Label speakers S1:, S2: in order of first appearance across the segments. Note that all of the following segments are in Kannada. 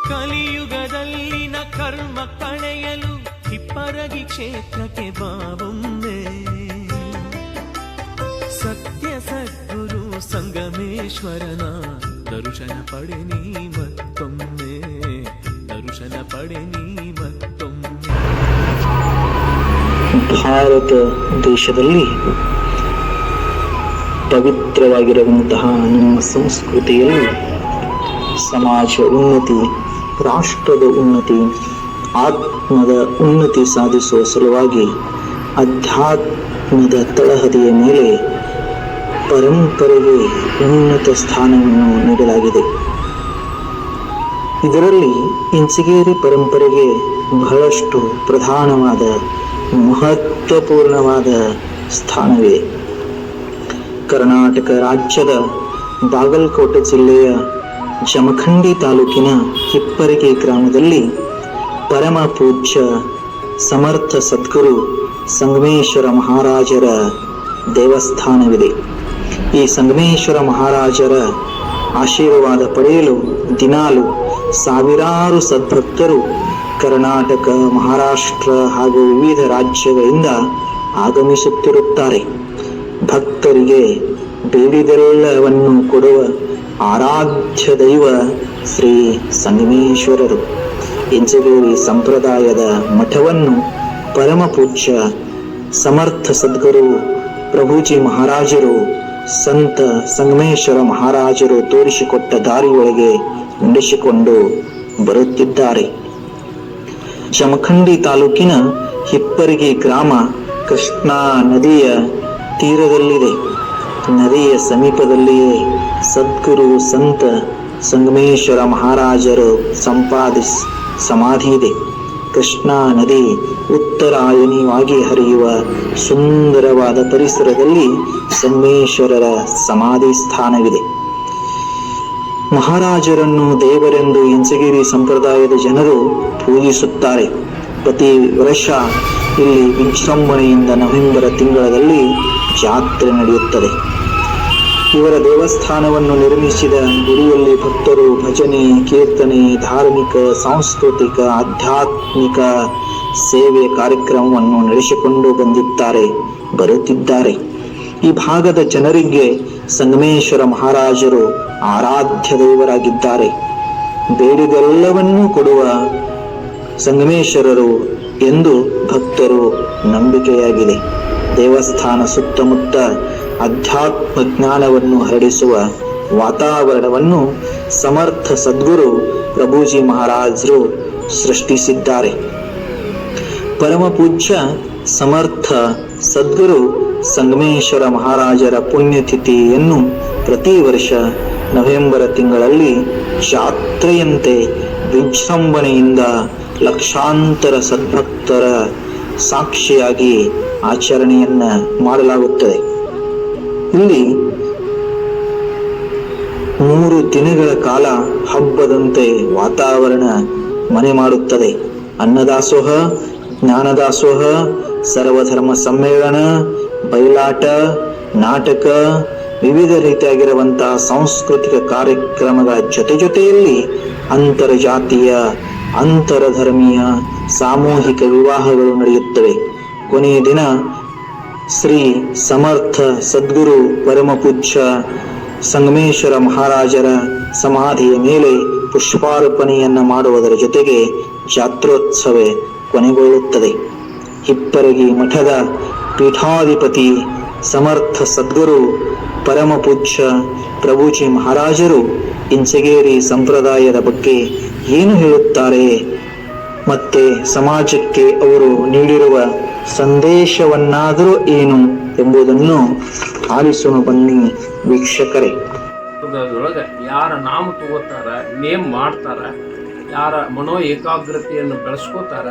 S1: ಕಲಿಯುಗದಲ್ಲಿನ ಕರ್ಮ ಕಳೆಯಲು ಹಿಪ್ಪರಗಿ ಕ್ಷೇತ್ರಕ್ಕೆ ಬಾವೊಮ್ಮೆ. ಸತ್ಯ ಸದ್ಗುರು ಸಂಗಮೇಶ್ವರನ ದರ್ಶನ ಪಡೆ ನೀ ಮತ್ತೊಮ್ಮೆ, ದರ್ಶನ ಪಡೆ ನೀ ಮತ್ತೊಮ್ಮೆ.
S2: ಭಾರತ ದೇಶದಲ್ಲಿ ಪವಿತ್ರವಾಗಿರುವಂತಹ ನಮ್ಮ ಸಂಸ್ಕೃತಿಯಲ್ಲಿ ಸಮಾಜ ಉನ್ನತಿ, ರಾಷ್ಟ್ರದ ಉನ್ನತಿ, ಆತ್ಮದ ಉನ್ನತಿ ಸಾಧಿಸುವ ಸಲುವಾಗಿ ಅಧ್ಯಾತ್ಮದ ತಳಹದಿಯ ಮೇಲೆ ಪರಂಪರೆಗೆ ಉನ್ನತ ಸ್ಥಾನವನ್ನು ನೀಡಲಾಗಿದೆ. ಇದರಲ್ಲಿ ಇಂಚಿಗೇರಿ ಪರಂಪರೆಗೆ ಬಹಳಷ್ಟು ಪ್ರಧಾನವಾದ ಮಹತ್ವಪೂರ್ಣವಾದ ಸ್ಥಾನವಿದೆ. ಕರ್ನಾಟಕ ರಾಜ್ಯದ ಬಾಗಲಕೋಟೆ ಜಿಲ್ಲೆಯ ಜಮಖಂಡಿ ತಾಲೂಕಿನ ಹಿಪ್ಪರಗಿ ಗ್ರಾಮದಲ್ಲಿ ಪರಮ ಪೂಜ್ಯ ಸಮರ್ಥ ಸದ್ಗುರು ಸಂಗಮೇಶ್ವರ ಮಹಾರಾಜರ ದೇವಸ್ಥಾನವಿದೆ. ಈ ಸಂಗಮೇಶ್ವರ ಮಹಾರಾಜರ ಆಶೀರ್ವಾದ ಪಡೆಯಲು ದಿನಾಲು ಸಾವಿರಾರು ಸದ್ಭಕ್ತರು ಕರ್ನಾಟಕ, ಮಹಾರಾಷ್ಟ್ರ ಹಾಗೂ ವಿವಿಧ ರಾಜ್ಯಗಳಿಂದ ಆಗಮಿಸುತ್ತಿರುತ್ತಾರೆ. ಭಕ್ತರಿಗೆ ಬೇಡಿದೆಲ್ಲವನ್ನು ಕೊಡುವ ಆರಾಧ್ಯ ದೈವ ಶ್ರೀ ಸಂಗಮೇಶ್ವರರು. ಇಂಚಗೇರಿ ಸಂಪ್ರದಾಯದ ಮಠವನ್ನು ಪರಮ ಪೂಜ್ಯ ಸಮರ್ಥ ಸದ್ಗುರು ಪ್ರಭುಜಿ ಮಹಾರಾಜರು, ಸಂತ ಸಂಗಮೇಶ್ವರ ಮಹಾರಾಜರು ತೋರಿಸಿಕೊಟ್ಟ ದಾರಿಯೊಳಗೆ ನಡೆಸಿಕೊಂಡು ಬರುತ್ತಿದ್ದಾರೆ. ಜಮಖಂಡಿ ತಾಲೂಕಿನ ಹಿಪ್ಪರಗಿ ಗ್ರಾಮ ಕೃಷ್ಣಾ ನದಿಯ ತೀರದಲ್ಲಿದೆ. ನದಿಯ ಸಮೀಪದಲ್ಲಿಯೇ ಸದ್ಗುರು ಸಂತ ಸಂಗಮೇಶ್ವರ ಮಹಾರಾಜರು ಸಮಾಧಿ ಇದೆ. ಕೃಷ್ಣಾ ನದಿ ಉತ್ತರಾಯಣಿಯಾಗಿ ಹರಿಯುವ ಸುಂದರವಾದ ಪರಿಸರದಲ್ಲಿ ಸಂಗಮೇಶ್ವರರ ಸಮಾಧಿ ಸ್ಥಾನವಿದೆ. ಮಹಾರಾಜರನ್ನು ದೇವರೆಂದು ಇಂಚಗಿರಿ ಸಂಪ್ರದಾಯದ ಜನರು ಪೂಜಿಸುತ್ತಾರೆ. ಪ್ರತಿ ವರ್ಷ ಇಲ್ಲಿ ವಿಜೃಂಭಣೆಯಿಂದ ನವೆಂಬರ್ ತಿಂಗಳಲ್ಲಿ ಜಾತ್ರೆ ನಡೆಯುತ್ತದೆ. ಇವರ ದೇವಸ್ಥಾನವನ್ನು ನಿರ್ಮಿಸಿದ ಗುಡಿಯಲ್ಲಿ ಭಕ್ತರು ಭಜನೆ, ಕೀರ್ತನೆ, ಧಾರ್ಮಿಕ, ಸಾಂಸ್ಕೃತಿಕ, ಆಧ್ಯಾತ್ಮಿಕ ಸೇವೆ ಕಾರ್ಯಕ್ರಮವನ್ನು ನಡೆಸಿಕೊಂಡು ಬರುತ್ತಿದ್ದಾರೆ. ಈ ಭಾಗದ ಜನರಿಗೆ ಸಂಗಮೇಶ್ವರ ಮಹಾರಾಜರು ಆರಾಧ್ಯ ದೇವರಾಗಿದ್ದಾರೆ. ಬೇಡಿದೆಲ್ಲವನ್ನೂ ಕೊಡುವ ಸಂಗಮೇಶ್ವರರು ಎಂದು ಭಕ್ತರು ನಂಬಿಕೆಯಾಗಿದೆ. ದೇವಸ್ಥಾನ ಸುತ್ತಮುತ್ತ ಅಧ್ಯಾತ್ಮ ಜ್ಞಾನವನ್ನು ಹರಡಿಸುವ ವಾತಾವರಣವನ್ನು ಸಮರ್ಥ ಸದ್ಗುರು ಪ್ರಭುಜಿ ಮಹಾರಾಜರು ಸೃಷ್ಟಿಸಿದ್ದಾರೆ. ಪರಮ ಪೂಜ್ಯ ಸಮರ್ಥ ಸದ್ಗುರು ಸಂಗಮೇಶ್ವರ ಮಹಾರಾಜರ ಪುಣ್ಯತಿಥಿಯನ್ನು ಪ್ರತಿ ವರ್ಷ ನವೆಂಬರ್ ತಿಂಗಳಲ್ಲಿ ಜಾತ್ರೆಯಂತೆ ವಿಜೃಂಭಣೆಯಿಂದ ಲಕ್ಷಾಂತರ ಸದ್ಭಕ್ತರ ಸಾಕ್ಷಿಯಾಗಿ ಆಚರಣೆಯನ್ನ ಮಾಡಲಾಗುತ್ತದೆ. ಇಲ್ಲಿ 3 ದಿನಗಳ ಕಾಲ ಹಬ್ಬದಂತೆ ವಾತಾವರಣ ಮನೆ ಮಾಡುತ್ತದೆ. ಅನ್ನದಾಸೋಹ, ಜ್ಞಾನದಾಸೋಹ, ಸರ್ವಧರ್ಮ ಸಮ್ಮೇಳನ, ಬಯಲಾಟ, ನಾಟಕ, ವಿವಿಧ ರೀತಿಯಾಗಿರುವಂತಹ ಸಾಂಸ್ಕೃತಿಕ ಕಾರ್ಯಕ್ರಮಗಳ ಜೊತೆಯಲ್ಲಿ ಅಂತರ್ಜಾತೀಯ, ಅಂತರಧರ್ಮೀಯ, ಸಾಮೂಹಿಕ ವಿವಾಹಗಳು ನಡೆಯುತ್ತವೆ. ಕೊನೆಯ ದಿನ ಶ್ರೀ ಸಮರ್ಥ ಸದ್ಗುರು ಪರಮ ಪೂಜ್ಯ ಸಂಗಮೇಶ್ವರ ಮಹಾರಾಜರ ಸಮಾಧಿಯ ಮೇಲೆ ಪುಷ್ಪಾರ್ಪಣೆಯನ್ನು ಮಾಡುವುದರ ಜೊತೆಗೆ ಜಾತ್ರೋತ್ಸವ ಕೊನೆಗೊಳ್ಳುತ್ತದೆ. ಹಿಪ್ಪರಗಿ ಮಠದ ಪೀಠಾಧಿಪತಿ ಸಮರ್ಥ ಸದ್ಗುರು ಪರಮ ಪೂಜ್ಯ ಪ್ರಭುಜಿ ಮಹಾರಾಜರು ಇಂಚಗೇರಿ ಸಂಪ್ರದಾಯದ ಬಗ್ಗೆ ಏನು ಹೇಳುತ್ತಾರೆ ಮತ್ತೆ ಸಮಾಜಕ್ಕೆ ಅವರು ನೀಡಿರುವ ಸಂದೇಶವನ್ನಾದರೂ ಏನು ಎಂಬುದನ್ನು ಆಲಿಸೋಣ ಬನ್ನಿ ವೀಕ್ಷಕರೇ.
S3: ಯಾರ ನಾಮ ತಗೋತಾರ, ನೇಮ್ ಮಾಡ್ತಾರ, ಯಾರ ಮನೋ ಏಕಾಗ್ರತೆಯನ್ನು ಬೆಳೆಸ್ಕೋತಾರ,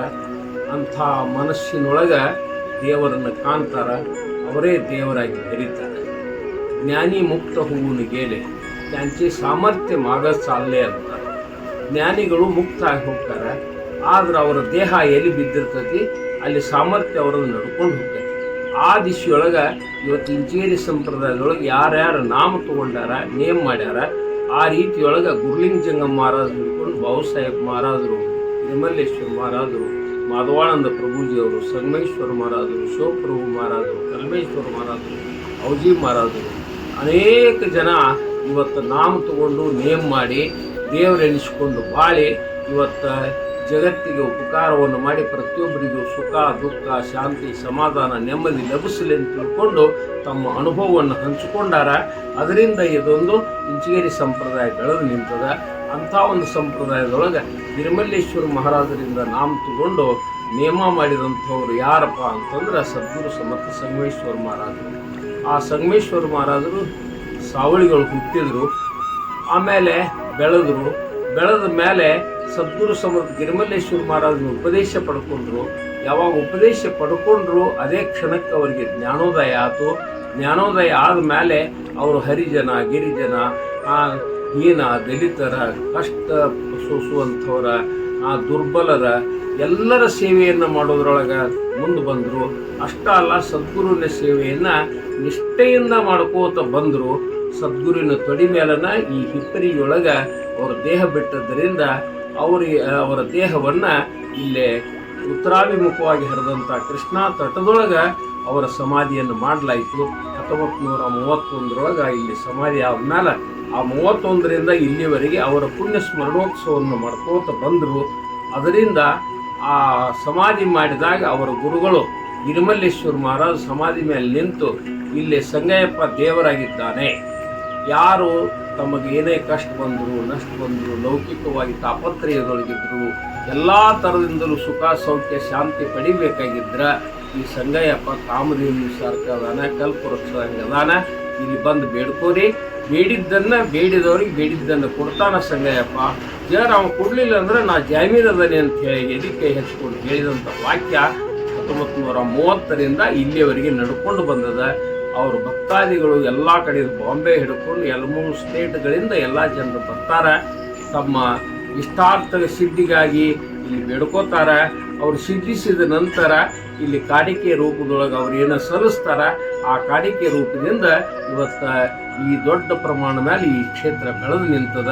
S3: ಅಂಥ ಮನಸ್ಸಿನೊಳಗೆ ದೇವರನ್ನು ಕಾಣ್ತಾರ, ಅವರೇ ದೇವರಾಗಿ ಬೆರೀತಾರೆ. ज्ञानी मुक्त होऊन गेले त्यांचे सामर्थ्य मागच चालले ಅಂತಾರೆ. ಜ್ಞಾನಿಗಳು ಮುಕ್ತ ಆಗಿ ಹೋಗ್ತಾರೆ, ಆದ್ರೆ ಅವರ ದೇಹ ಎಲ್ಲಿ ಬಿದ್ದಿರ್ತತಿ ಅಲ್ಲಿ ಸಾಮರ್ಥ್ಯ ಅವರನ್ನು ನಡ್ಕೊಂಡು ಹೋಗ್ತೈತಿ. ಆ ದಿಶೆಯೊಳಗೆ ಇವತ್ತು ಇಂಚೇರಿ ಸಂಪ್ರದಾಯದೊಳಗೆ ಯಾರ್ಯಾರು ನಾಮ ತಗೊಂಡಾರ, ನೇಮ್ ಮಾಡ್ಯಾರ, ಆ ರೀತಿಯೊಳಗೆ ಗುರುಲಿಂಗ ಜಂಗಮ್ ಮಹಾರಾಜರು ಹಿಡ್ಕೊಂಡು ಬಾಬಾಸಾಹೇಬ್ ಮಹಾರಾಜರು, ನಿರ್ಮಲ್ಲೇಶ್ವರ ಮಹಾರಾಜರು, ಮಾಧವಾನಂದ ಪ್ರಭುಜಿಯವರು, ಸಂಗಮೇಶ್ವರ ಮಹಾರಾಜರು, ಶಿವಪ್ರಭು ಮಹಾರಾಜರು, ಕಲ್ಮೇಶ್ವರ ಮಹಾರಾಜರು, ಔಜಿ ಮಹಾರಾಜರು, ಅನೇಕ ಜನ ಇವತ್ತು ನಾಮ ತಗೊಂಡು ನೇಮ್ ಮಾಡಿ ದೇವರೆನಿಸಿಕೊಂಡು ಬಾಳಿ ಇವತ್ತು ಜಗತ್ತಿಗೆ ಉಪಕಾರವನ್ನು ಮಾಡಿ ಪ್ರತಿಯೊಬ್ಬರಿಗೂ ಸುಖ ದುಃಖ ಶಾಂತಿ ಸಮಾಧಾನ ನೆಮ್ಮದಿ ಲಭಿಸಲಿ ಅಂತ ತಿಳ್ಕೊಂಡು ತಮ್ಮ ಅನುಭವವನ್ನು ಹಂಚಿಕೊಂಡಾರ. ಅದರಿಂದ ಇದೊಂದು ಇಂಚಿಗೇರಿ ಸಂಪ್ರದಾಯ ಬೆಳೆದು ನಿಂತದ. ಅಂಥ ಒಂದು ಸಂಪ್ರದಾಯದೊಳಗೆ ನಿರ್ಮಲ್ಲೇಶ್ವರ ಮಹಾರಾಜರಿಂದ ನಾಮ ತಗೊಂಡು ನೇಮ ಮಾಡಿದಂಥವ್ರು ಯಾರಪ್ಪ ಅಂತಂದ್ರೆ ಸದ್ಗುರು ಸಮರ್ಥ ಸಂಗಮೇಶ್ವರ ಮಹಾರಾಜರು. ಆ ಸಂಗಮೇಶ್ವರ ಮಹಾರಾಜರು ಸಾವಳಿಗಳು ಹುಟ್ಟಿದ್ರು, ಆಮೇಲೆ ಬೆಳೆದ ಮೇಲೆ ಸದ್ಗುರು ಸಮರ್ಥ ಗಿರಿಮಲ್ಲೇಶ್ವರ ಮಹಾರಾಜರು ಉಪದೇಶ ಪಡ್ಕೊಂಡ್ರು. ಯಾವಾಗ ಉಪದೇಶ ಪಡ್ಕೊಂಡ್ರು ಅದೇ ಕ್ಷಣಕ್ಕೆ ಅವರಿಗೆ ಜ್ಞಾನೋದಯ ಆಯಿತು. ಜ್ಞಾನೋದಯ ಆದಮೇಲೆ ಅವರು ಹರಿಜನ, ಗಿರಿಜನ, ಹೀನ, ದಲಿತರ, ಕಷ್ಟ ಸೋಸುವಂಥವರ, ದುರ್ಬಲರ ಎಲ್ಲರ ಸೇವೆಯನ್ನು ಮಾಡೋದ್ರೊಳಗೆ ಮುಂದೆ ಬಂದರು. ಅಷ್ಟ ಅಲ್ಲ, ಸದ್ಗುರುವಿನ ಸೇವೆಯನ್ನು ನಿಷ್ಠೆಯಿಂದ ಮಾಡ್ಕೋತ ಬಂದರು. ಸದ್ಗುರುವಿನ ತೊಡಿ ಮೇಲನ ಈ ಹಿಪ್ಪರಿಯೊಳಗೆ ಅವರ ದೇಹ ಬಿಟ್ಟದ್ದರಿಂದ ಅವರ ದೇಹವನ್ನು ಇಲ್ಲೇ ಉತ್ತರಾಭಿಮುಖವಾಗಿ ಹರಿದಂಥ ಕೃಷ್ಣಾ ತಟದೊಳಗೆ ಅವರ ಸಮಾಧಿಯನ್ನು ಮಾಡಲಾಯಿತು. 1931 ಇಲ್ಲಿ ಸಮಾಧಿ ಆದ್ಮೇಲೆ ಆ 31ರಿಂದ ಇಲ್ಲಿವರೆಗೆ ಅವರ ಪುಣ್ಯ ಸ್ಮರಣೋತ್ಸವವನ್ನು ಮಾಡ್ಕೋತ ಬಂದರು. ಅದರಿಂದ ಆ ಸಮಾಧಿ ಮಾಡಿದಾಗ ಅವರ ಗುರುಗಳು ಗಿರಿಮಲ್ಲೇಶ್ವರ ಮಹಾರಾಜ್ ಸಮಾಧಿ ಮೇಲೆ ನಿಂತು ಇಲ್ಲಿ ಸಂಗಯ್ಯಪ್ಪ ದೇವರಾಗಿದ್ದಾನೆ, ಯಾರು ತಮಗೆ ಏನೇ ಕಷ್ಟ ಬಂದರು, ನಷ್ಟ ಬಂದರು, ಲೌಕಿಕವಾಗಿ ತಾಪತ್ರಯದೊಳಗಿದ್ರು, ಎಲ್ಲ ಥರದಿಂದಲೂ ಸುಖ ಸೌಖ್ಯ ಶಾಂತಿ ಪಡಿಬೇಕಾಗಿದ್ರೆ ಈ ಸಂಗಯ್ಯಪ್ಪ ಕಾಮದೇವಿ ಸರ್ಕದಾನ, ಕಲ್ಪವೃಕ್ಷದಾನ, ಇಲ್ಲಿ ಬಂದು ಬೇಡ್ಕೋರಿ, ಬೇಡಿದವ್ರಿಗೆ ಬೇಡಿದ್ದನ್ನು ಕೊಡ್ತಾನ ಸಂಗಯ್ಯಪ್ಪ. ನಾವು ಕೊಡಲಿಲ್ಲ ಅಂದ್ರೆ ನಾ ಜಾಮೀನದನೆ ಅಂತ ಹೇಳಿ ಎದಿಕೆ ಹೆಚ್ಕೊಂಡು ಹೇಳಿದಂಥ ವಾಕ್ಯ 1930ರಿಂದ ಇಲ್ಲಿಯವರೆಗೆ ನಡ್ಕೊಂಡು ಬಂದದ. ಅವರು ಭಕ್ತಾದಿಗಳು ಎಲ್ಲ ಕಡೆ ಬಾಂಬೆ ಹಿಡ್ಕೊಂಡು 3 ಸ್ಟೇಟ್ಗಳಿಂದ ಎಲ್ಲ ಜನರು ಬರ್ತಾರೆ. ತಮ್ಮ ಇಷ್ಟಾರ್ಥ ಸಿದ್ಧಿಗಾಗಿ ಇಲ್ಲಿ ಬೇಡ್ಕೋತಾರ. ಅವ್ರು ಸಿದ್ಧಿಸಿದ ನಂತರ ಇಲ್ಲಿ ಕಾಣಿಕೆ ರೂಪದೊಳಗೆ ಅವ್ರು ಏನೋ ಸಲ್ಲಿಸ್ತಾರ. ಆ ಕಾಣಿಕೆ ರೂಪದಿಂದ ಇವತ್ತು ಈ ದೊಡ್ಡ ಪ್ರಮಾಣ ಮೇಲೆ ಈ ಕ್ಷೇತ್ರ ಬೆಳೆದು ನಿಂತದ.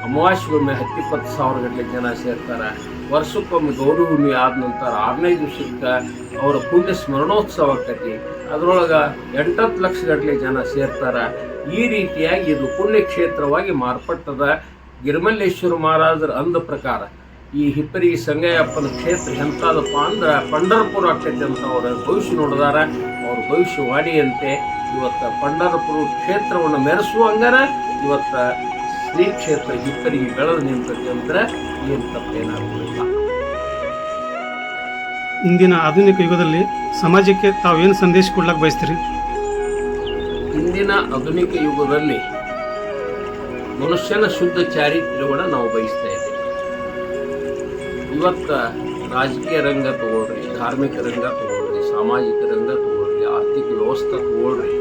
S3: ಅಮಾವಾಸ್ಯೆಗೊಮ್ಮೆ 10-20 ಗಟ್ಟಲೆ ಜನ ಸೇರ್ತಾರೆ. ವರ್ಷಕ್ಕೊಮ್ಮೆ ಗೌರವಭೂಮಿ ಆದ ನಂತರ 15 ದಿವಸಕ್ಕೆ ಅವರ ಪುಣ್ಯ ಸ್ಮರಣೋತ್ಸವ ಆಕತಿ. ಅದರೊಳಗೆ 8-10 ಲಕ್ಷ ಗಟ್ಟಲೆ ಜನ ಸೇರ್ತಾರೆ. ಈ ರೀತಿಯಾಗಿ ಇದು ಪುಣ್ಯಕ್ಷೇತ್ರವಾಗಿ ಮಾರ್ಪಟ್ಟದ. ಗಿರಿಮಲ್ಲೇಶ್ವರ ಮಹಾರಾಜರ ಅಂದ ಪ್ರಕಾರ ಈ ಹಿಪ್ಪರಿ ಸಂಗಯ್ಯಪ್ಪನ ಕ್ಷೇತ್ರ ಎಂಥದಪ್ಪ ಅಂದ್ರೆ ಪಂಢರಪುರ ಆಕೈತೆ ಅಂತ ಅವರ ಭವಿಷ್ಯ ನೋಡಿದಾರ. ಅವ್ರ ಭವಿಷ್ಯವಾಣಿಯಂತೆ ಇವತ್ತು ಪಂಢರಪುರ ಕ್ಷೇತ್ರವನ್ನು ಮೆರೆಸುವಂಗನ ಇವತ್ತು ಶ್ರೀ ಕ್ಷೇತ್ರ ಹಿಪ್ಪರಿಗೆ ಬೆಳೆದು ನಿಂತೈತೆ ಅಂದ್ರೆ ಏನು ತಪ್ಪೇನಾಗುವುದಿಲ್ಲ.
S4: ಇಂದಿನ ಆಧುನಿಕ ಯುಗದಲ್ಲಿ ಸಮಾಜಕ್ಕೆ ತಾವೇನು ಸಂದೇಶ ಕೊಡ್ಲಿಕ್ಕೆ ಬಯಸ್ತೀರಿ?
S3: ಇಂದಿನ ಆಧುನಿಕ ಯುಗದಲ್ಲಿ ಮನುಷ್ಯನ ಶುದ್ಧ ಚಾರಿತ್ರ್ಯವನ್ನು ನಾವು ಬಯಸ್ತಾ ಇದ್ದೇವೆ. ಇವತ್ತು ರಾಜಕೀಯ ರಂಗ ತಗೊಳ್ರಿ, ಧಾರ್ಮಿಕ ರಂಗ ತಗೊಳ್ರಿ, ಸಾಮಾಜಿಕ ರಂಗ ತಗೊಳ್ರಿ, ಆರ್ಥಿಕ ವ್ಯವಸ್ಥೆ ತಗೊಳ್ರಿ,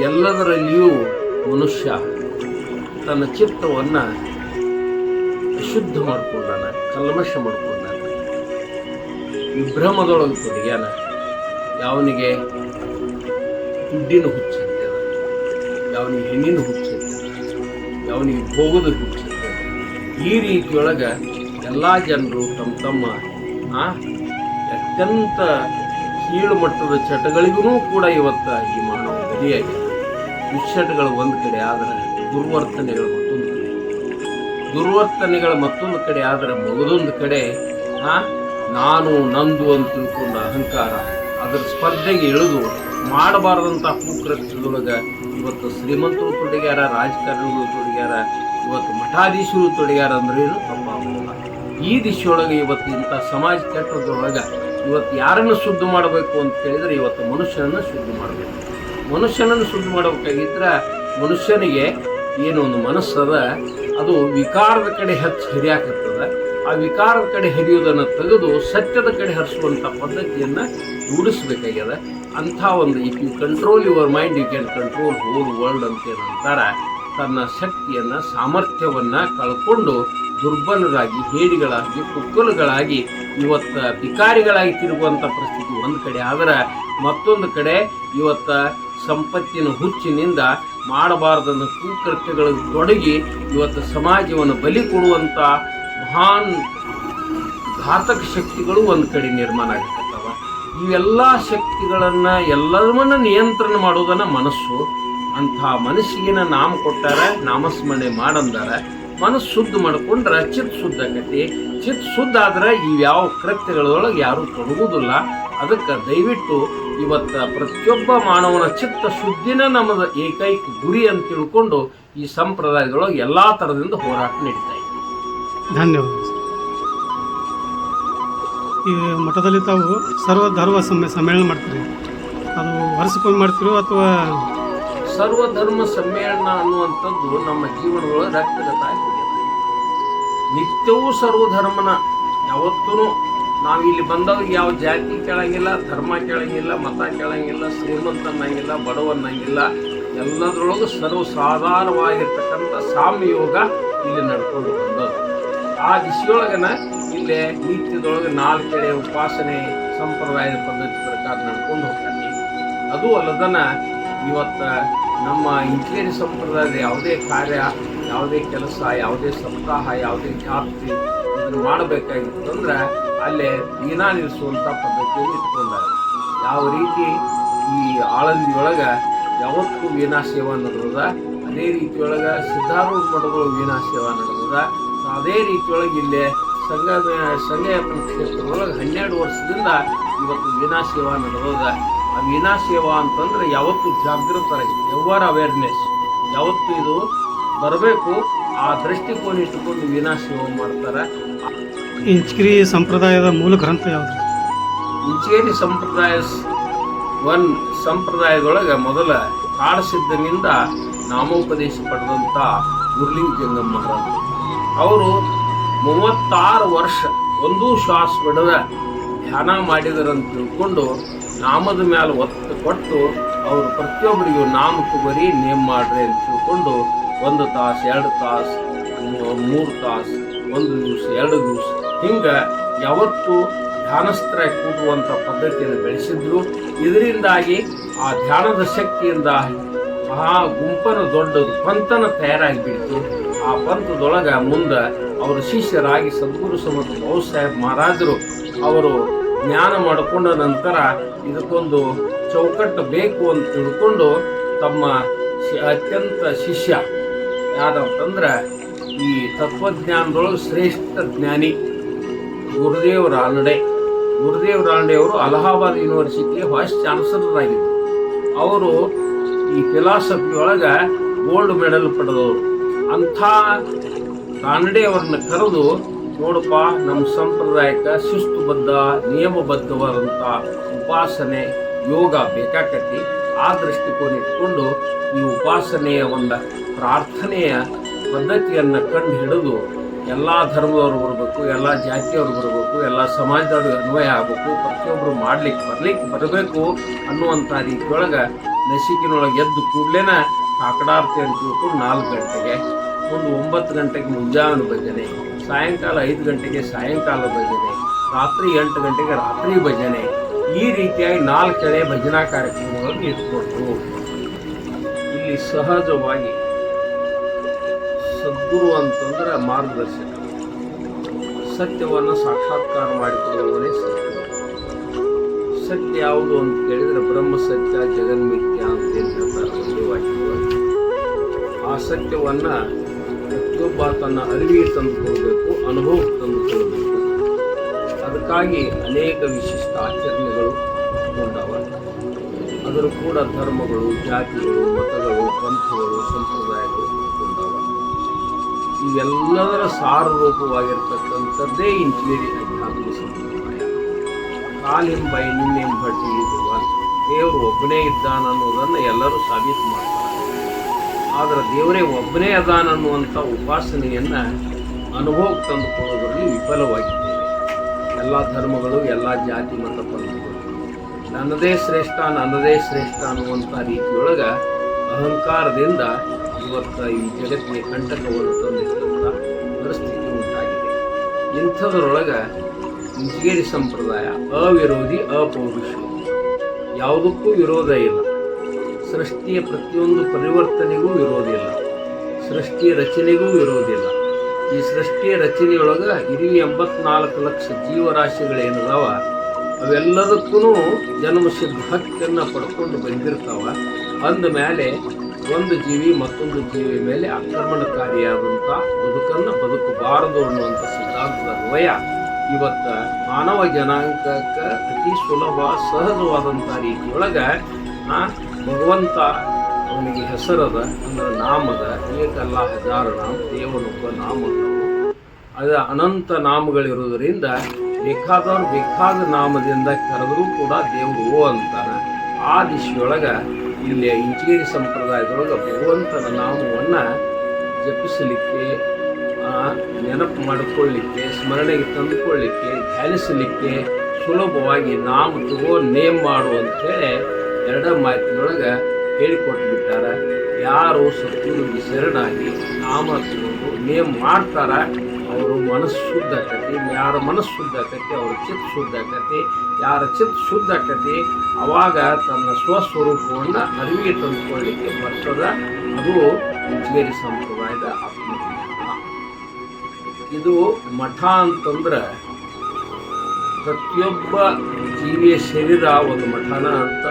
S3: ಎಲ್ಲದರಲ್ಲಿಯೂ ಮನುಷ್ಯ ತನ್ನ ಚಿತ್ತವನ್ನು ಅಶುದ್ಧ ಮಾಡ್ಕೊಂಡಾನ, ಕಲ್ಮಶ ಮಾಡ್ಕೊಂಡಾನ, ವಿಭ್ರಮದೊಳಗೆ ತೊಡಗ್ಯಾನ. ಯಾವನಿಗೆ ದುಡ್ಡಿನ ಹುಚ್ಚಂತದ, ಯಾವನಿಗೆ ಹೆಣ್ಣಿನ ಹುಚ್ಚಂತದ, ಯಾವನಿಗೆ ಭೋಗದ ಹುಚ್ಚಂತದ. ಈ ರೀತಿಯೊಳಗೆ ಎಲ್ಲ ಜನರು ತಮ್ಮ ಅತ್ಯಂತ ಕೀಳು ಮಟ್ಟದ ಚಟಗಳಿಗೂ ಕೂಡ ಇವತ್ತು ಈ ಮಾನವ ಬಲಿಯಾಗಿದೆ. ದುಶ್ಚಟಗಳು ಒಂದು ಕಡೆ ಆದರೆ ದುರ್ವರ್ತನೆಗಳು ಮತ್ತೊಂದು ಕಡೆ ಆದರೆ ಮಗದೊಂದು ಕಡೆ ನಾನು ನಂದು ಅಂತ ತಿಳ್ಕೊಂಡ ಅಹಂಕಾರ, ಅದರ ಸ್ಪರ್ಧೆಗೆ ಇಳಿದು ಮಾಡಬಾರ್ದಂಥ ಕುಕೃತ್ಯದೊಳಗೆ ಇವತ್ತು ಶ್ರೀಮಂತರು ತೊಡಗ್ಯಾರ, ರಾಜಕಾರಣಿಗಳು ತೊಡಗ್ಯಾರ, ಇವತ್ತು ಮಠಾಧೀಶರು ತೊಡಗ್ಯಾರ ಅಂದ್ರೇನು ತಪ್ಪಾಗಲ್ಲ. ಈ ದಿಶೆಯೊಳಗೆ ಇವತ್ತು ಇಂಥ ಸಮಾಜ ಕೆಟ್ಟದೊಳಗೆ ಇವತ್ತು ಯಾರನ್ನು ಶುದ್ಧ ಮಾಡಬೇಕು ಅಂತ ಹೇಳಿದ್ರೆ ಇವತ್ತು ಮನುಷ್ಯನನ್ನು ಶುದ್ಧ ಮಾಡಬೇಕು. ಮನುಷ್ಯನನ್ನು ಶುದ್ಧ ಮಾಡಬೇಕಾಗಿದ್ರೆ ಮನುಷ್ಯನಿಗೆ ಏನೋ ಒಂದು ಮನಸ್ಸದ, ಅದು ವಿಕಾರದ ಕಡೆ ಹರಿಯಾಕತ್ತದ. ಆ ವಿಕಾರದ ಕಡೆ ಹರಿಯೋದನ್ನು ತೆಗೆದು ಸತ್ಯದ ಕಡೆ ಹರಿಸುವಂಥ ಪದ್ಧತಿಯನ್ನು ರೂಢಿಸ್ಬೇಕಾಗ್ಯದ. ಅಂಥ ಒಂದು if you control your mind you can control whole world ಅಂತ ಏನಂತಾರೆ. ತನ್ನ ಶಕ್ತಿಯನ್ನು ಸಾಮರ್ಥ್ಯವನ್ನು ಕಳ್ಕೊಂಡು ದುರ್ಬಲರಾಗಿ, ಹೇಡಿಗಳಾಗಿ, ಕುಕ್ಕಲುಗಳಾಗಿ, ಇವತ್ತು ಭಿಕಾರಿಗಳಾಗಿ ತಿರುಗುವಂಥ ಪರಿಸ್ಥಿತಿ ಒಂದು ಕಡೆ ಆದರೆ, ಮತ್ತೊಂದು ಕಡೆ ಇವತ್ತು ಸಂಪತ್ತಿನ ಹುಚ್ಚಿನಿಂದ ಮಾಡಬಾರ್ದನ್ನು ಕುಕೃತ್ಯಗಳಿಗೆ ತೊಡಗಿ ಇವತ್ತು ಸಮಾಜವನ್ನು ಬಲಿ ಕೊಡುವಂಥ ಮಹಾನ್ ಘಾತಕ ಶಕ್ತಿಗಳು ಒಂದು ಕಡೆ ನಿರ್ಮಾಣ ಆಗಿರ್ತವೆ. ಇವೆಲ್ಲ ಶಕ್ತಿಗಳನ್ನು ಎಲ್ಲವನ್ನ ನಿಯಂತ್ರಣ ಮಾಡೋದನ್ನ ಮನಸ್ಸು. ಅಂಥ ಮನಸ್ಸಿಗೆ ನಾಮ ಕೊಟ್ಟಾರೆ, ನಾಮಸ್ಮರಣೆ ಮಾಡಂದಾರ. ಮನಸ್ಸು ಶುದ್ಧ ಮಾಡ್ಕೊಂಡ್ರೆ ಚಿತ್ ಶುದ್ಧ ಆಕತಿ. ಚಿತ್ ಶುದ್ಧ ಆದ್ರೆ ಇವ್ಯಾವ ಕೃತ್ಯಗಳೊಳಗೆ ಯಾರೂ ತೊಡಗುವುದಿಲ್ಲ. ಅದಕ್ಕೆ ದಯವಿಟ್ಟು ಇವತ್ತು ಪ್ರತಿಯೊಬ್ಬ ಮಾನವನ ಚಿತ್ತ ಶುದ್ಧಿನ ನಮ್ಮದು ಏಕೈಕ ಗುರಿ ಅಂತ ತಿಳ್ಕೊಂಡು ಈ ಸಂಪ್ರದಾಯದೊಳಗೆ ಎಲ್ಲ ಥರದಿಂದ ಹೋರಾಟ ನಡೀತಾ ಇದೆ.
S4: ಧನ್ಯವಾದ. ಈ ಮಠದಲ್ಲಿ ತಾವು ಸರ್ವಧರ್ಮ ಸಮ್ಮೇಳನ ಮಾಡ್ತೀರಿ, ಅದು ವರ್ಷಕ್ಕೊಮ್ಮೆ ಮಾಡ್ತೀರೋ ಅಥವಾ?
S3: ಸರ್ವಧರ್ಮ ಸಮ್ಮೇಳನ ಅನ್ನುವಂಥದ್ದು ನಮ್ಮ ಜೀವನದೊಳಗೆ ರಕ್ತಗತ ಆಗಿದೆ. ನಿತ್ಯವೂ ಸರ್ವಧರ್ಮನ ಯಾವತ್ತೂ ನಾವಿಲ್ಲಿ ಬಂದವ್ರಿಗೆ ಯಾವ ಜಾತಿ ಕೇಳಂಗಿಲ್ಲ, ಧರ್ಮ ಕೇಳಂಗಿಲ್ಲ, ಮತ ಕೇಳಂಗಿಲ್ಲ, ಶ್ರೀಮಂತನ್ನಂಗಿಲ್ಲ, ಬಡವನ್ನಂಗಿಲ್ಲ. ಎಲ್ಲದರೊಳಗೂ ಸರ್ವಸಾಧಾರಣವಾಗಿರ್ತಕ್ಕಂಥ ಸಾಮ್ಯಯೋಗ ಇಲ್ಲಿ ನಡ್ಕೊಂಡು ಬಂದದ್ದು. ಆ ದಿಶೆಯೊಳಗನ ಇಲ್ಲೇ ನಿತ್ಯದೊಳಗೆ 4 ಕಡೆ ಉಪಾಸನೆ ಸಂಪ್ರದಾಯದ ಪದ್ಧತಿ ಪ್ರಕಾರ ನಡ್ಕೊಂಡು ಹೋಗ್ತಾನೆ. ಅದು ಅಲ್ಲದನ ಇವತ್ತು ನಮ್ಮ ಇಂಚೇರಿ ಸಂಪ್ರದಾಯದ ಯಾವುದೇ ಕಾರ್ಯ, ಯಾವುದೇ ಕೆಲಸ, ಯಾವುದೇ ಸಪ್ತಾಹ, ಯಾವುದೇ ಜಾತ್ರೆ ಇದನ್ನು ಮಾಡಬೇಕಾಗಿತ್ತಂದ್ರೆ ಅಲ್ಲೇ ವೀಣಾ ನಿಲ್ಲಿಸುವಂಥ ಪದ್ಧತಿಯನ್ನು ಇಟ್ಕೊಂಡಾರೆ. ಯಾವ ರೀತಿ ಈ ಆಳಂದಿಯೊಳಗೆ ಯಾವತ್ತೂ ವೀಣಾ ಸೇವಾ ನಡೆದ, ಅದೇ ರೀತಿಯೊಳಗೆ ಸಿದ್ಧಾರೂಢ ಮಠಗಳು ವೀಣಾ ಸೇವಾ ನಡೆದ, ಅದೇ ರೀತಿಯೊಳಗೆ ಇಲ್ಲೇ ಸಂಗಯಪ್ಪನ ಕ್ಷೇತ್ರದೊಳಗೆ 12 ವರ್ಷದಿಂದ ಇವತ್ತು ವೀಣಾ ಸೇವಾ ನಡೆದ. ಆ ವೀಣಾ ಸೇವಾ ಅಂತಂದ್ರೆ ಯಾವತ್ತು ಜಾಗೃತರಾಗಿ ಎವರ್ ಅವೇರ್ನೆಸ್ ಯಾವತ್ತು ಇದು ಬರಬೇಕು ಆ ದೃಷ್ಟಿಕೋನ ಇಟ್ಟುಕೊಂಡು ವೀಣಾ ಸೇವಾ ಮಾಡ್ತಾರೆ.
S4: ಇಂಚಗಿರಿ ಸಂಪ್ರದಾಯದ ಮೂಲ ಗ್ರಂಥ ಯಾವುದು?
S3: ಇಂಚಗೇರಿ ಸಂಪ್ರದಾಯದೊಳಗೆ ಮೊದಲ ಕಾಡಸಿದ್ದನಿಂದ ನಾಮೋಪದೇಶ ಪಡೆದಂಥ ಗುರ್ಲಿಂಗ ಜಂಗಮ್ಮ ಮಹಾರಾಜರು ಅವರು 36 ವರ್ಷ ಒಂದೂ ಶ್ವಾಸ ಬಿಡದ ಧ್ಯಾನ ಮಾಡಿದರಂತ ತಿಳ್ಕೊಂಡು ನಾಮದ ಮೇಲೆ ಒತ್ತು ಕೊಟ್ಟು ಅವರು ಪ್ರತಿಯೊಬ್ಬರಿಗೂ ನಾಮ ತಗೋರಿ ನೇಮ್ ಮಾಡ್ರಿ ಅಂತ ತಿಳ್ಕೊಂಡು 1 ತಾಸು 2 ತಾಸು 3 ತಾಸು 1 ದಿವಸ 2 ದಿವಸ ಹಿಂಗೆ ಯಾವತ್ತು ಧ್ಯಾನಸ್ತ್ರ ಕೂಡುವಂಥ ಪದ್ಧತಿಯನ್ನು ಬೆಳೆಸಿದ್ರು. ಇದರಿಂದಾಗಿ ಆ ಧ್ಯಾನದ ಶಕ್ತಿಯಿಂದ ಮಹಾ ಗುಂಪನ ದೊಡ್ಡದು ಪಂಥನ ತಯಾರಾಗಿಬಿಡ್ತು. ಆ ಪಂಥದೊಳಗೆ ಮುಂದೆ ಅವರ ಶಿಷ್ಯರಾಗಿ ಸದ್ಗುರು ಸಮರ್ಥ ಬಾಬು ಸಾಹೇಬ್ ಮಹಾರಾಜರು ಅವರು ಜ್ಞಾನ ಮಾಡಿಕೊಂಡ ನಂತರ ಇದಕ್ಕೊಂದು ಚೌಕಟ್ಟು ಬೇಕು ಅಂತ ತಿಳ್ಕೊಂಡು ತಮ್ಮ ಅತ್ಯಂತ ಶಿಷ್ಯ ಯಾರಂತಂದ್ರೆ ಈ ತತ್ವಜ್ಞಾನದೊಳಗೆ ಶ್ರೇಷ್ಠ ಜ್ಞಾನಿ ಗುರುದೇವ್ ರಾನಡೆ ಅವರು ಅಲಹಾಬಾದ್ ಯೂನಿವರ್ಸಿಟಿಯ ವೈಸ್ ಚಾನ್ಸಲರ್ ಆಗಿದ್ದರು. ಅವರು ಈ ಫಿಲಾಸಫಿ ಒಳಗೆ ಗೋಲ್ಡ್ ಮೆಡಲ್ ಪಡೆದವರು. ಅಂಥ ರಾನಡೆ ಅವರನ್ನ ಕರೆದು, ನೋಡಪ್ಪ ನಮ್ಮ ಸಂಪ್ರದಾಯಕ್ಕೆ ಶಿಸ್ತುಬದ್ಧ ನಿಯಮಬದ್ಧವಾದಂಥ ಉಪಾಸನೆ ಯೋಗ ಬೇಕಾಕತಿ. ಆ ದೃಷ್ಟಿಕೋನ ಇಟ್ಕೊಂಡು ಈ ಉಪಾಸನೆಯ ಒಂದು ಪ್ರಾರ್ಥನೆಯ ಪದ್ಧತಿಯನ್ನು ಕಂಡು ಹಿಡಿದು ಎಲ್ಲ ಧರ್ಮದವರು ಬರಬೇಕು, ಎಲ್ಲ ಜಾತಿಯವರು ಬರಬೇಕು, ಎಲ್ಲ ಸಮಾಜದವ್ರಿಗೆ ಅನ್ವಯ ಆಗಬೇಕು, ಪ್ರತಿಯೊಬ್ಬರು ಬರಬೇಕು ಅನ್ನುವಂಥ ರೀತಿಯೊಳಗೆ ನಸಿಕಿನೊಳಗೆ ಎದ್ದು ಕೂಡಲೇನ ಕಾಕಡಾರ್ತಿ ಅಂತ ತಿಳ್ಕೊಂಡು 4 ಗಂಟೆಗೆ, ಒಂದು 9 ಗಂಟೆಗೆ ಮುಂಜಾನೆ ಭಜನೆ, ಸಾಯಂಕಾಲ 5 ಗಂಟೆಗೆ ಸಾಯಂಕಾಲ ಭಜನೆ, ರಾತ್ರಿ 8 ಗಂಟೆಗೆ ರಾತ್ರಿ ಭಜನೆ, ಈ ರೀತಿಯಾಗಿ 4 ಕಡೆ ಭಜನಾ ಕಾರ್ಯಕ್ರಮಗಳನ್ನು ಇಟ್ಕೊಟ್ರು. ಇಲ್ಲಿ ಸಹಜವಾಗಿ ಸದ್ಗುರು ಅಂತಂದ್ರೆ ಮಾರ್ಗದರ್ಶಕ, ಸತ್ಯವನ್ನು ಸಾಕ್ಷಾತ್ಕಾರ ಮಾಡಿಕೊಳ್ಳುವವನೇ ಸತ್ಯ. ಸತ್ಯ ಯಾವುದು ಅಂತ ಕೇಳಿದ್ರೆ ಬ್ರಹ್ಮ ಸತ್ಯ ಜಗನ್ಮಿಥ್ಯ ಅಂತ ಹೇಳ್ತಾರೆ. ಆ ಸತ್ಯವನ್ನ ಪ್ರತಿಯೊಬ್ಬ ತನ್ನ ಅರಿವಿಗೆ ತಂದುಕೊಳ್ಬೇಕು, ಅನುಭವಕ್ಕೆ ತಂದುಕೊಳ್ಬೇಕು. ಅದಕ್ಕಾಗಿ ಅನೇಕ ವಿಶಿಷ್ಟ ಆಚರಣೆಗಳು ಉಂಟಾವ. ಅದರ ಕೂಡ ಧರ್ಮಗಳು, ಜಾತಿಗಳು, ಮತಗಳು, ಪಂಥಗಳು, ಸಂಪ್ರದಾಯಗಳು ಉಂಟಾವ. ಇವೆಲ್ಲದರ ಸಾರರೂಪವಾಗಿರ್ತಕ್ಕಂಥದ್ದೇ ಇಂಚೇರಿ ಅಧ್ಯಾತ್ಮ ಸಂಪ್ರದಾಯ. ಕಾಲಿಂಬೈ ನಿನ್ನೆಂಬಟ್ಟಿ ಇರುವ ದೇವರು ಒಬ್ಬನೇ ಇದ್ದಾನ ಅನ್ನೋದನ್ನು ಎಲ್ಲರೂ ಸಾಬೀತು ಮಾಡ್ತಾರೆ. ಆದರೆ ದೇವರೇ ಒಬ್ಬನೇ ಅದಾನ ಅನ್ನುವಂಥ ಉಪಾಸನೆಯನ್ನು ಅನುಭವಕ್ಕೆ ತಂದುಕೊಳ್ಳೋದರಲ್ಲಿ ವಿಫಲವಾಗಿದ್ದೇವೆ. ಎಲ್ಲ ಧರ್ಮಗಳು, ಎಲ್ಲ ಜಾತಿ ಮತ ಪಂಥಗಳು ನನ್ನದೇ ಶ್ರೇಷ್ಠ ಅನ್ನುವಂಥ ರೀತಿಯೊಳಗೆ ಅಹಂಕಾರದಿಂದ ಇವತ್ತು ಈ ಜಗತ್ತಿಗೆ ಕಂಟಕವನ್ನು ತಂದಿರ್ತಕ್ಕಂಥ ಪರಿಸ್ಥಿತಿ ಉಂಟಾಗಿದೆ. ಇಂಥದ್ರೊಳಗೆ ಇಂಚಗೇರಿ ಸಂಪ್ರದಾಯ ಅವಿರೋಧಿ, ಅಪೌರುಷ, ಯಾವುದಕ್ಕೂ ವಿರೋಧ ಇಲ್ಲ. ಸೃಷ್ಟಿಯ ಪ್ರತಿಯೊಂದು ಪರಿವರ್ತನೆಗೂ ವಿರೋಧಿಲ್ಲ, ಸೃಷ್ಟಿಯ ರಚನೆಗೂ ವಿರೋಧಿಲ್ಲ. ಈ ಸೃಷ್ಟಿಯ ರಚನೆಯೊಳಗೆ ಇಡೀ 84 ಲಕ್ಷ ಜೀವರಾಶಿಗಳೇನದಾವ ಅವೆಲ್ಲದಕ್ಕೂ ಜನ್ಮಸಿದ್ಧ ಹಕ್ಕನ್ನು ಪಡ್ಕೊಂಡು ಬಂದಿರ್ತಾವ. ಅಂದ ಮೇಲೆ ಒಂದು ಜೀವಿ ಮತ್ತೊಂದು ಜೀವಿ ಮೇಲೆ ಆಕ್ರಮಣಕಾರಿಯಾದಂಥ ಬದುಕನ್ನು ಬದುಕಬಾರದು ಅನ್ನುವಂಥ ಸಿದ್ಧಾಂತದ ಅನ್ವಯ ಇವತ್ತು ಮಾನವ ಜನಾಂಗಕ್ಕೆ ಅತಿ ಸುಲಭ ಸಹಜವಾದಂಥ ರೀತಿಯೊಳಗೆ ಭಗವಂತ ಅವನಿಗೆ ಹೆಸರದ ಅಂದ್ರೆ ನಾಮದ ಏಕಲ್ಲ ಹಜಾರ ನಾಮ, ದೇವನೊಬ್ಬ ನಾಮಗಳು ಅದು ಅನಂತ ನಾಮಗಳಿರುವುದರಿಂದ ಬೇಕಾದವ್ರು ಬೇಕಾದ ನಾಮದಿಂದ ಕರೆದರೂ ಕೂಡ ದೇವರು ಓ ಅಂತಾನೆ. ಆ ದಿಶೆಯೊಳಗೆ ಇಲ್ಲಿ ಇಂಚಗೇರಿ ಸಂಪ್ರದಾಯದೊಳಗೆ ಭಗವಂತನ ನಾಮವನ್ನು ಜಪಿಸಲಿಕ್ಕೆ, ನೆನಪು ಮಾಡಿಕೊಳ್ಳಿಕ್ಕೆ, ಸ್ಮರಣೆಗೆ ತಂದುಕೊಳ್ಳಿಕ್ಕೆ, ಧ್ಯಾನಿಸಲಿಕ್ಕೆ ಸುಲಭವಾಗಿ ನಾಮ ತಗೋ ನೇಮ್ ಮಾಡು ಅಂತೇಳಿ ಎರಡ ಮಾತಿನೊಳಗೆ ಹೇಳಿಕೊಟ್ಬಿಟ್ಟಾರ. ಯಾರು ಸದ್ಗುರುವಿಗೆ ಶರಣಾಗಿ ನಾಮ ತಗೊಂಡು ನೇಮ್ ಮಾಡ್ತಾರ ಅವರು ಮನಸ್ಸು ಶುದ್ಧ ಆಕತಿ. ಯಾರ ಮನಸ್ಸು ಶುದ್ಧ ಆಕತಿ ಅವ್ರ ಚಿತ್ತ ಶುದ್ಧ ಆಕತಿ. ಯಾರ ಚಿತ್ತ ಶುದ್ಧ ಆಕತಿ ಅವಾಗ ತನ್ನ ಸ್ವಸ್ವರೂಪವನ್ನು ಅರಿವಿಗೆ ತಂದುಕೊಳ್ಳಿಕ್ಕೆ ಬರ್ತದ. ಅದು ಇಂಚಗೇರಿ ಸಂಪ್ರದಾಯದ ಆತ್ಮಜ್ಞಾನ. ಇದು ಮಠ ಅಂತಂದ್ರೆ ಪ್ರತಿಯೊಬ್ಬ ಜೀವಿಯ ಶರೀರ ಒಂದು ಮಠನ ಅಂತ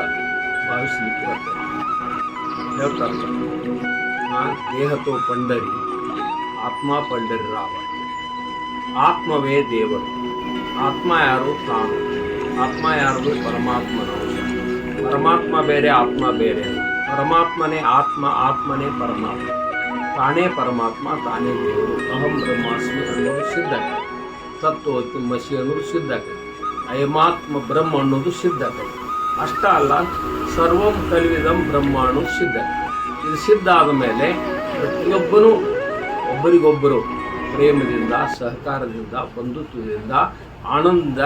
S3: ಭಾವಿಸಲಿಕ್ಕೆ ಬರ್ತದೆ. ಹೇಳ್ತಾರೆ ದೇಹತೋ ಪಂಡರಿ ಆತ್ಮ ಪಂಡರಿ ರಾವ. ಆತ್ಮವೇ ದೇವರು. ಆತ್ಮ ಯಾರು? ತಾನು. ಆತ್ಮ ಯಾರು? ಪರಮಾತ್ಮನವರು. ಪರಮಾತ್ಮ ಬೇರೆ, ಆತ್ಮ ಬೇರೆ. ಪರಮಾತ್ಮನೇ ಆತ್ಮ, ಆತ್ಮನೇ ಪರಮಾತ್ಮ. ತಾನೇ ಪರಮಾತ್ಮ, ತಾನೇ ದೇವರು. ಅಹಂ ಬ್ರಹ್ಮಾಸ್ಮಿ ಅನ್ನೋದು ಸಿದ್ಧ ಆಗ್ತದೆ. ತತ್ವತಿ ಮಸಿ ಅನ್ನೋದು ಸಿದ್ಧ ಆಗ್ತದೆ. ಅಯಮಾತ್ಮ ಬ್ರಹ್ಮ ಅನ್ನೋದು ಸಿದ್ಧ ಆಗ್ತದೆ. ಅಷ್ಟ ಅಲ್ಲ, ಸರ್ವಂ ಕಲ್ವಿದಂ ಬ್ರಹ್ಮ ಅನ್ನೋದು ಸಿದ್ಧ. ಇದು ಸಿದ್ಧ ಆದ ಮೇಲೆ ಪ್ರತಿಯೊಬ್ಬನೂ ಒಬ್ಬರಿಗೊಬ್ಬರು ಪ್ರೇಮದಿಂದ, ಸಹಕಾರದಿಂದ, ಬಂಧುತ್ವದಿಂದ, ಆನಂದ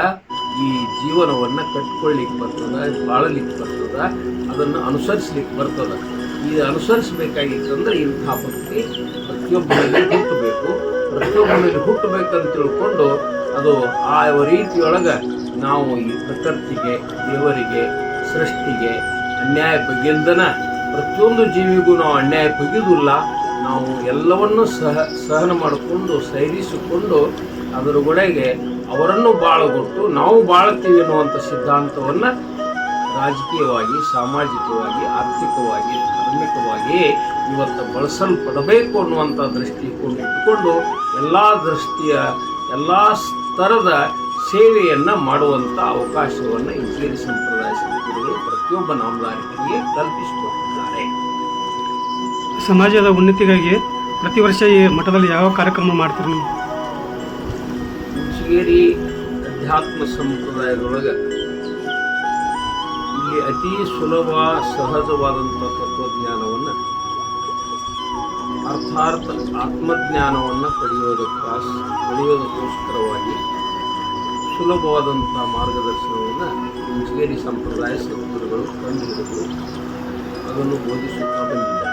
S3: ಈ ಜೀವನವನ್ನು ಕಟ್ಕೊಳ್ಳಿಕ್ಕೆ ಬರ್ತದೆ, ಬಾಳಲಿಕ್ಕೆ ಬರ್ತದೆ, ಅದನ್ನು ಅನುಸರಿಸ್ಲಿಕ್ಕೆ ಬರ್ತದೆ. ಈ ಅನುಸರಿಸಬೇಕಾಗಿತ್ತಂದ್ರೆ ಇಂಥ ಭಕ್ತಿ ಪ್ರತಿಯೊಬ್ಬರಲ್ಲಿ ಹುಟ್ಟಬೇಕು. ಪ್ರತಿಯೊಬ್ಬರಲ್ಲಿ ಹುಟ್ಟಬೇಕಂತ ತಿಳ್ಕೊಂಡು ಅದು ಆ ರೀತಿಯೊಳಗೆ ನಾವು ಈ ಪ್ರಕೃತಿಗೆ, ದೇವರಿಗೆ, ಸೃಷ್ಟಿಗೆ ಅನ್ಯಾಯ ಬಗೆಲ್ದನ ಪ್ರತಿಯೊಂದು ಜೀವಿಗೂ ನಾವು ಅನ್ಯಾಯ ಬಗೆಯುವುದಿಲ್ಲ. ನಾವು ಎಲ್ಲವನ್ನೂ ಸಹನ ಮಾಡಿಕೊಂಡು ಸೈರಿಸಿಕೊಂಡು ಅದರೊಳಗೆ ಅವರನ್ನು ಬಾಳಗೊಟ್ಟು ನಾವು ಬಾಳ್ತೀವಿ ಅನ್ನುವಂಥ ಸಿದ್ಧಾಂತವನ್ನು ರಾಜಕೀಯವಾಗಿ, ಸಾಮಾಜಿಕವಾಗಿ, ಆರ್ಥಿಕವಾಗಿ, ಧಾರ್ಮಿಕವಾಗಿ ಇವತ್ತು ಬಳಸಲ್ಪಡಬೇಕು ಅನ್ನುವಂಥ ದೃಷ್ಟಿಕೋನ ಇಟ್ಟುಕೊಂಡು ಎಲ್ಲ ದೃಷ್ಟಿಯ ಎಲ್ಲ ಸ್ತರದ ಸೇವೆಯನ್ನು ಮಾಡುವಂಥ ಅವಕಾಶವನ್ನು ಇಂಚಗೇರಿ ಸಂಪ್ರದಾಯ ಸಮಿತಿಗಳು ಪ್ರತಿಯೊಬ್ಬ ನಾಮಧಾರಿಗಳಿಗೆ ಕಲ್ಪಿಸಿಕೊಟ್ಟಿದ್ದಾರೆ.
S4: ಸಮಾಜದ ಉನ್ನತಿಗಾಗಿ ಪ್ರತಿ ವರ್ಷ ಈ ಮಠದಲ್ಲಿ ಯಾವ ಕಾರ್ಯಕ್ರಮ ಮಾಡ್ತೀರಿ ನೀವು?
S3: ಇಂಚಗೇರಿ ಅಧ್ಯಾತ್ಮ ಸಂಪ್ರದಾಯದೊಳಗೆ ಇಲ್ಲಿ ಅತಿ ಸುಲಭ ಸಹಜವಾದಂಥ ತತ್ವಜ್ಞಾನವನ್ನು ಅರ್ಥಾತ್ ಆತ್ಮಜ್ಞಾನವನ್ನು ಪಡೆಯೋದಕ್ಕೋಸ್ಕರವಾಗಿ ಸುಲಭವಾದಂಥ ಮಾರ್ಗದರ್ಶನವನ್ನು ಇಂಚಗೇರಿ ಸಂಪ್ರದಾಯ ಸದ್ಗುರುಗಳು ಕಂಡುಹಿಡಿದು ಅದನ್ನು ಬೋಧಿಸುತ್ತಾ ಬಂದಿದ್ದಾರೆ.